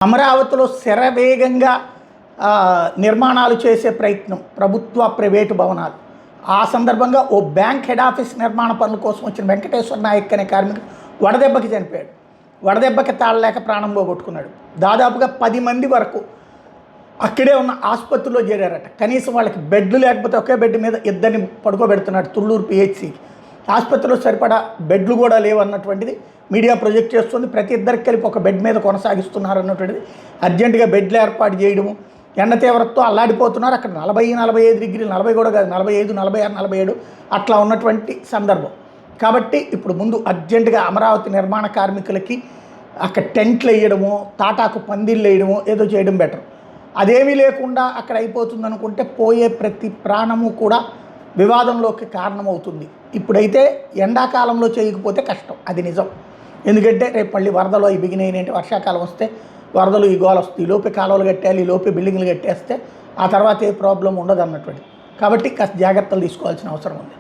అమరావతిలో శరవేగంగా నిర్మాణాలు చేసే ప్రయత్నం ప్రభుత్వ ప్రైవేటు భవనాలు. ఆ సందర్భంగా ఓ బ్యాంక్ హెడ్ ఆఫీస్ నిర్మాణ పనుల కోసం వచ్చిన వెంకటేశ్వర నాయక్ అనే కార్మికుడు వడదెబ్బకి చనిపోయాడు. వడదెబ్బకి తాళలేక ప్రాణం పోగొట్టుకున్నాడు. దాదాపుగా 10 మంది వరకు అక్కడే ఉన్న ఆసుపత్రిలో చేరారట. కనీసం వాళ్ళకి బెడ్లు లేకపోతే ఒకే బెడ్ మీద ఇద్దరిని పడుకోబెడుతున్నాడు తుళ్ళూరు పిహెచ్సికి. ఆసుపత్రిలో సరిపడా బెడ్లు కూడా లేవు అన్నటువంటిది మీడియా ప్రొజెక్ట్ చేస్తుంది. ప్రతి ఇద్దరికి కలిపి ఒక బెడ్ మీద కొనసాగిస్తున్నారు అన్నటువంటిది. అర్జెంటుగా బెడ్లు ఏర్పాటు చేయడము, ఎండ తీవ్రతతో అల్లాడిపోతున్నారు. అక్కడ 40-45 డిగ్రీలు, 40 కూడా కాదు, 45, 46, 47 అట్లా ఉన్నటువంటి సందర్భం. కాబట్టి ఇప్పుడు ముందు అర్జెంటుగా అమరావతి నిర్మాణ కార్మికులకి అక్కడ టెంట్లు వేయడము, తాటాకు పందిళ్ళు వేయడము ఏదో చేయడం బెటర్. అదేమీ లేకుండా అక్కడ అయిపోతుంది అనుకుంటే పోయే ప్రతి ప్రాణము కూడా వివాదంలోకి కారణమవుతుంది. ఇప్పుడైతే ఎండాకాలంలో చేయకపోతే కష్టం, అది నిజం. ఎందుకంటే రేపు మళ్ళీ వరదలు అవి బిగినైనట్టు వర్షాకాలం వస్తే వరదలు ఈ గోల వస్తుంది. ఈ లోపే కాలువలు కట్టేయాలి, ఈ లోపే బిల్డింగ్లు కట్టేస్తే ఆ తర్వాత ఏ ప్రాబ్లం ఉండదు అన్నటువంటిది. కాబట్టి కాస్త జాగ్రత్తలు తీసుకోవాల్సిన అవసరం ఉంది.